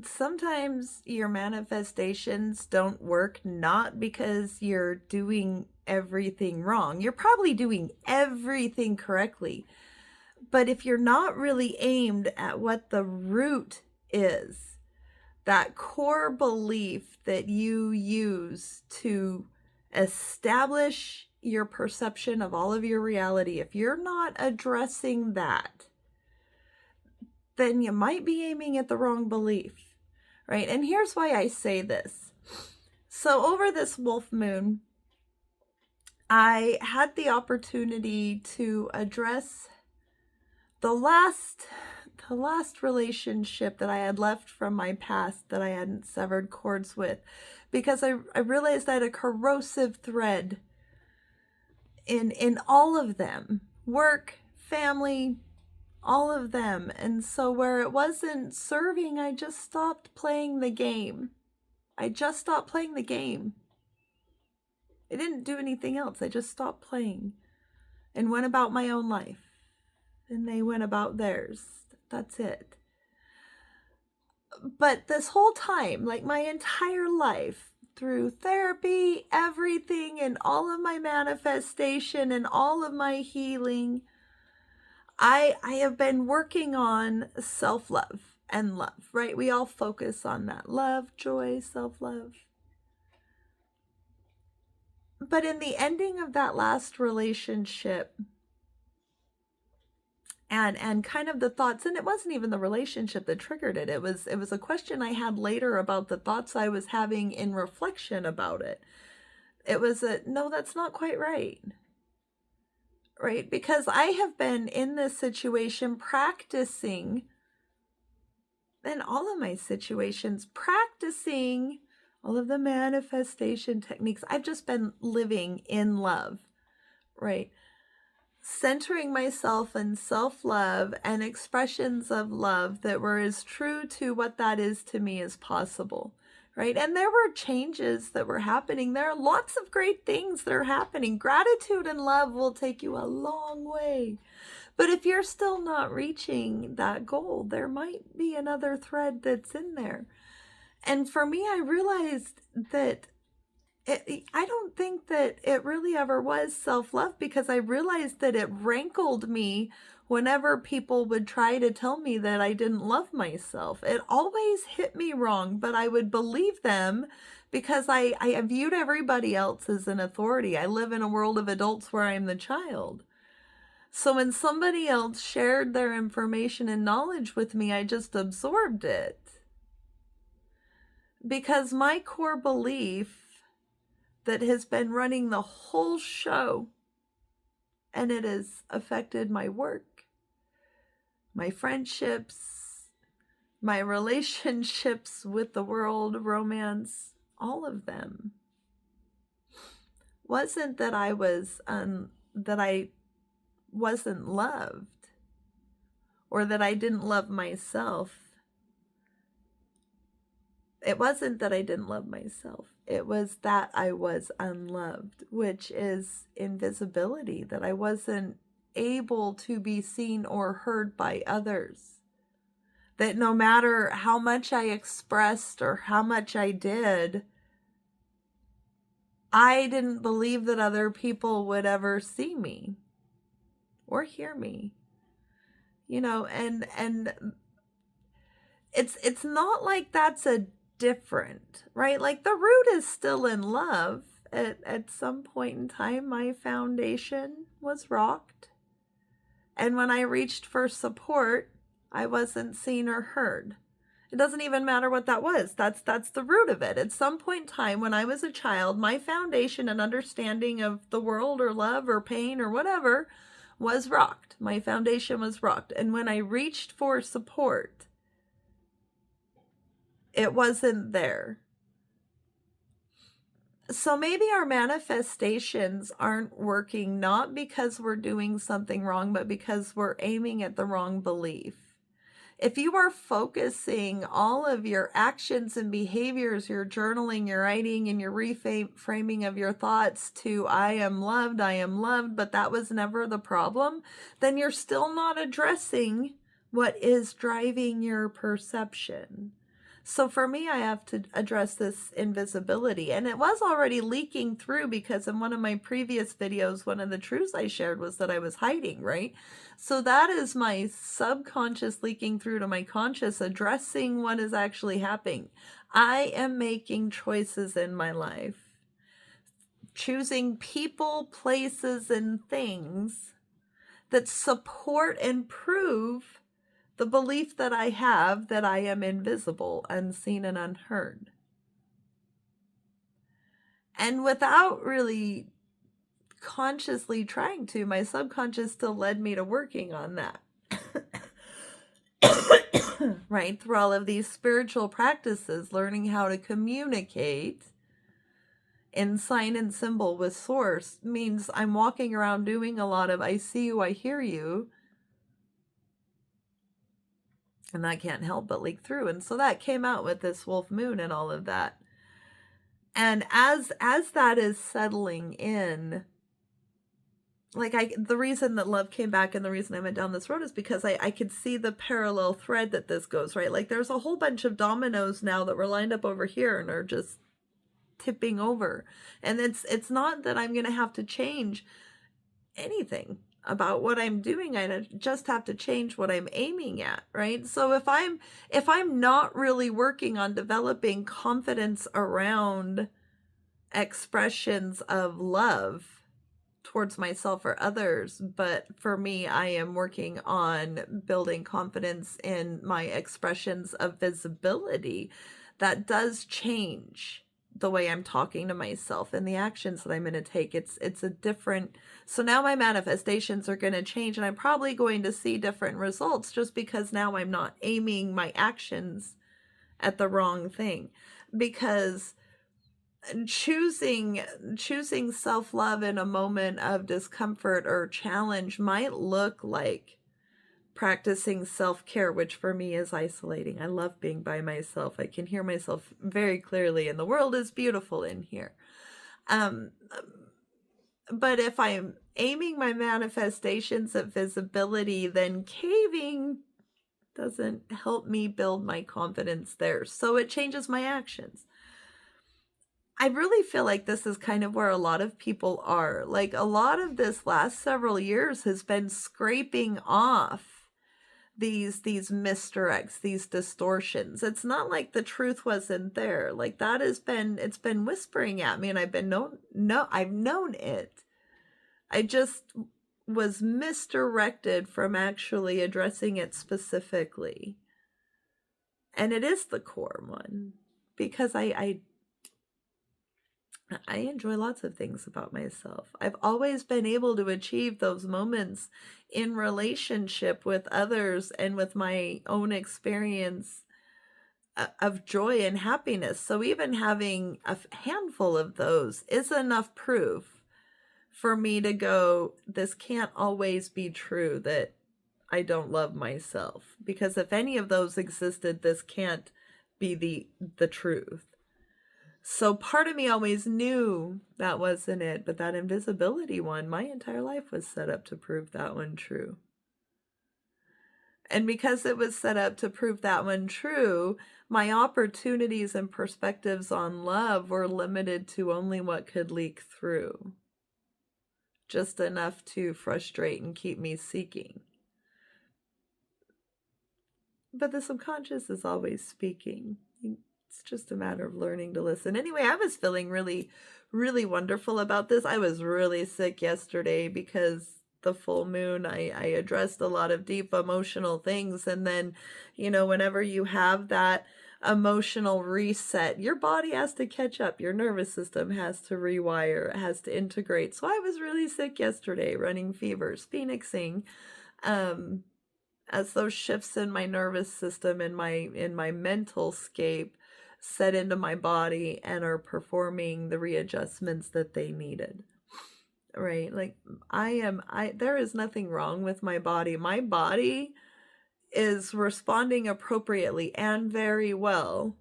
sometimes your manifestations don't work not because you're doing everything wrong. You're probably doing everything correctly. But if you're not really aimed at what the root is, that core belief that you use to establish your perception of all of your reality, if you're not addressing that, then you might be aiming at the wrong belief, right? And here's why I say this. So over this wolf moon, I had the opportunity to address the last relationship that I had left from my past that I hadn't severed cords with, because I realized I had a corrosive thread in all of them, work, family, all of them. And so where it wasn't serving, I just stopped playing the game. I just stopped playing the game. I didn't do anything else. I just stopped playing and went about my own life. And they went about theirs. That's it. But this whole time, like my entire life, through therapy, everything, and all of my manifestation and all of my healing, I have been working on self-love and love, right? We all focus on that. Love, joy, self-love. But in the ending of that last relationship, and kind of the thoughts, and it wasn't even the relationship that triggered it. It was a question I had later about the thoughts I was having in reflection about it. It was no, that's not quite right. Right? Because I have been in this situation practicing, in all of my situations, practicing all of the manifestation techniques. I've just been living in love, right? Centering myself in self-love and expressions of love that were as true to what that is to me as possible, right? And there were changes that were happening. There are lots of great things that are happening. Gratitude and love will take you a long way. But if you're still not reaching that goal, there might be another thread that's in there. And for me, I realized that I don't think that it really ever was self-love, because I realized that it rankled me whenever people would try to tell me that I didn't love myself. It always hit me wrong, but I would believe them because I viewed everybody else as an authority. I live in a world of adults where I'm the child. So when somebody else shared their information and knowledge with me, I just absorbed it. Because my core belief that has been running the whole show, and it has affected my work, my friendships, my relationships with the world, romance, all of them, wasn't that I wasn't loved, or that I didn't love myself. It wasn't that I didn't love myself. It was that I was unloved, which is invisibility, that I wasn't able to be seen or heard by others. That no matter how much I expressed or how much I did, I didn't believe that other people would ever see me or hear me. You know, and it's not like that's a different, right? Like the root is still in love. At some point in time, my foundation was rocked. And when I reached for support, I wasn't seen or heard. It doesn't even matter what that was. That's the root of it. At some point in time, when I was a child, my foundation and understanding of the world or love or pain or whatever was rocked. My foundation was rocked. And when I reached for support, it wasn't there. So maybe our manifestations aren't working not because we're doing something wrong, but because we're aiming at the wrong belief. If you are focusing all of your actions and behaviors, your journaling, your writing, and your reframing of your thoughts to I am loved, but that was never the problem, then you're still not addressing what is driving your perception. So for me, I have to address this invisibility. And it was already leaking through because in one of my previous videos, one of the truths I shared was that I was hiding, right? So that is my subconscious leaking through to my conscious, addressing what is actually happening. I am making choices in my life, choosing people, places, and things that support and prove the belief that I have that I am invisible, unseen, and unheard. And without really consciously trying to, my subconscious still led me to working on that. Right? Through all of these spiritual practices, learning how to communicate in sign and symbol with source means I'm walking around doing a lot of I see you, I hear you, and that can't help but leak through. And so that came out with this wolf moon and all of that. And as that is settling in, like the reason that love came back and the reason I went down this road is because I could see the parallel thread that this goes, right? Like there's a whole bunch of dominoes now that were lined up over here and are just tipping over. And it's not that I'm going to have to change anything about what I'm doing. I just have to change what I'm aiming at, right? So if I'm not really working on developing confidence around expressions of love towards myself or others, but for me, I am working on building confidence in my expressions of visibility, that does change the way I'm talking to myself and the actions that I'm going to take. It's a different, so now my manifestations are going to change and I'm probably going to see different results just because now I'm not aiming my actions at the wrong thing. Because choosing self-love in a moment of discomfort or challenge might look like practicing self-care, which for me is isolating. I love being by myself. I can hear myself very clearly and the world is beautiful in here. But if I'm aiming my manifestations at visibility, then caving doesn't help me build my confidence there. So it changes my actions. I really feel like this is kind of where a lot of people are. Like a lot of this last several years has been scraping off these misdirects, these distortions. It's not like the truth wasn't there. Like that it's been whispering at me and I've known it. I just was misdirected from actually addressing it specifically. And it is the core one because I enjoy lots of things about myself. I've always been able to achieve those moments in relationship with others and with my own experience of joy and happiness. So even having a handful of those is enough proof for me to go, this can't always be true that I don't love myself. Because if any of those existed, this can't be the truth. So part of me always knew that wasn't it, but that invisibility one, my entire life was set up to prove that one true. And because it was set up to prove that one true, my opportunities and perspectives on love were limited to only what could leak through. Just enough to frustrate and keep me seeking. But the subconscious is always speaking. It's just a matter of learning to listen. Anyway, I was feeling really, really wonderful about this. I was really sick yesterday because the full moon, I addressed a lot of deep emotional things. And then, whenever you have that emotional reset, your body has to catch up. Your nervous system has to rewire, it has to integrate. So I was really sick yesterday, running fevers, phoenixing. As those shifts in my nervous system, in my mental scape set into my body and are performing the readjustments that they needed. Right? Like there is nothing wrong with my body. My body is responding appropriately and very well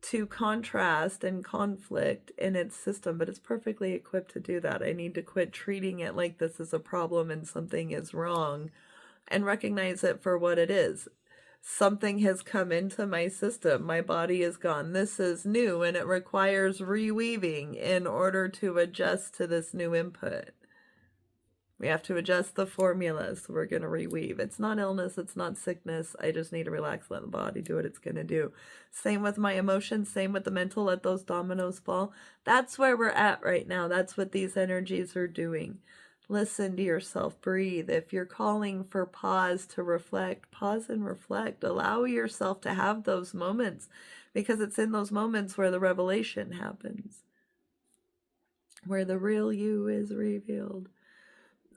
to contrast and conflict in its system, but it's perfectly equipped to do that. I need to quit treating it like this is a problem and something is wrong and recognize it for what it is. Something has come into my system. My body is gone. This is new, and it requires reweaving in order to adjust to this new input. We have to adjust the formula, so we're going to reweave. It's not illness, it's not sickness. I just need to relax, let the body do what it's going to do. Same with my emotions, same with the mental, let those dominoes fall. That's where we're at right now. That's what these energies are doing. Listen to yourself, breathe. If you're calling for pause to reflect, pause and reflect. Allow yourself to have those moments, because it's in those moments where the revelation happens, where the real you is revealed.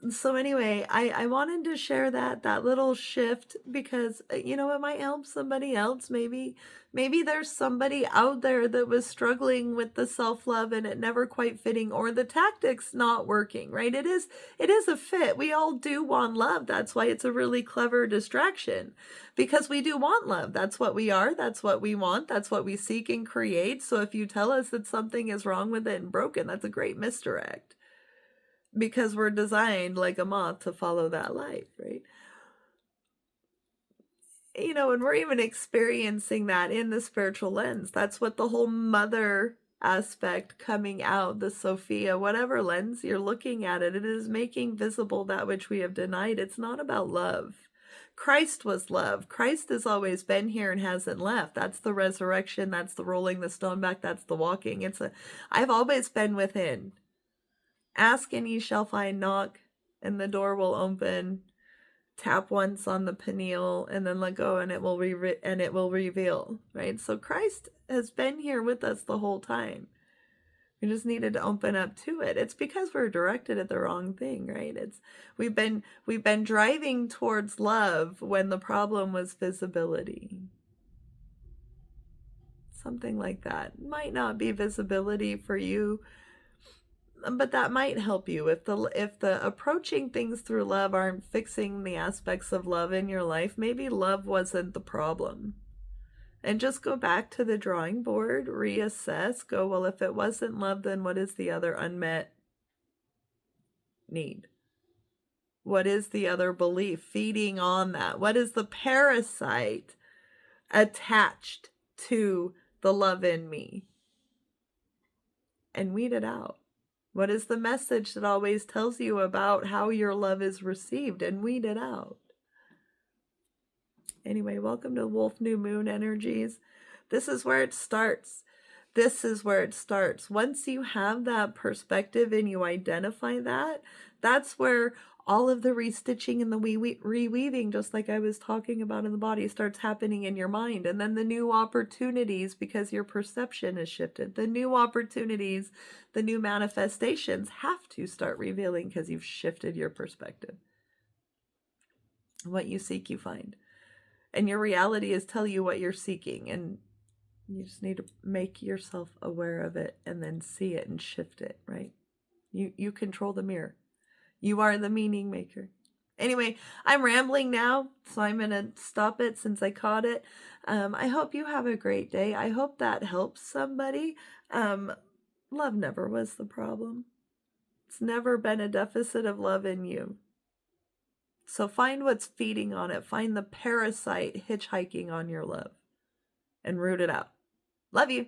So anyway, I wanted to share that little shift, because it might help somebody else. Maybe there's somebody out there that was struggling with the self-love and it never quite fitting, or the tactics not working, right? It is a fit. We all do want love. That's why it's a really clever distraction, because we do want love. That's what we are. That's what we want. That's what we seek and create. So if you tell us that something is wrong with it and broken, that's a great misdirect, because we're designed like a moth to follow that light, right? And we're even experiencing that in the spiritual lens. That's what the whole mother aspect coming out, the Sophia, whatever lens you're looking at it, it is making visible that which we have denied. It's not about love. Christ was love. Christ has always been here and hasn't left. That's the resurrection. That's the rolling the stone back. That's the walking. I've always been within. Ask and ye shall find, knock and the door will open, tap once on the pineal and then let go and it will reveal, right? So Christ has been here with us the whole time. We just needed to open up to it. It's because we're directed at the wrong thing, right? We've been driving towards love when the problem was visibility. Something like that. Might not be visibility for you, but that might help you. If the approaching things through love aren't fixing the aspects of love in your life, maybe love wasn't the problem. And just go back to the drawing board, reassess, go, well, if it wasn't love, then what is the other unmet need? What is the other belief feeding on that? What is the parasite attached to the love in me? And weed it out. What is the message that always tells you about how your love is received? And weed it out. Anyway, welcome to Wolf New Moon Energies. This is where it starts. This is where it starts. Once you have that perspective and you identify that, that's where all of the restitching and the reweaving, just like I was talking about in the body, starts happening in your mind. And then the new opportunities, because your perception is shifted, the new opportunities, the new manifestations have to start revealing because you've shifted your perspective. What you seek, you find. And your reality is tell you what you're seeking. And you just need to make yourself aware of it and then see it and shift it, right? You control the mirror. You are the meaning maker. Anyway, I'm rambling now, so I'm going to stop it since I caught it. I hope you have a great day. I hope that helps somebody. Love never was the problem. It's never been a deficit of love in you. So find what's feeding on it. Find the parasite hitchhiking on your love and root it out. Love you.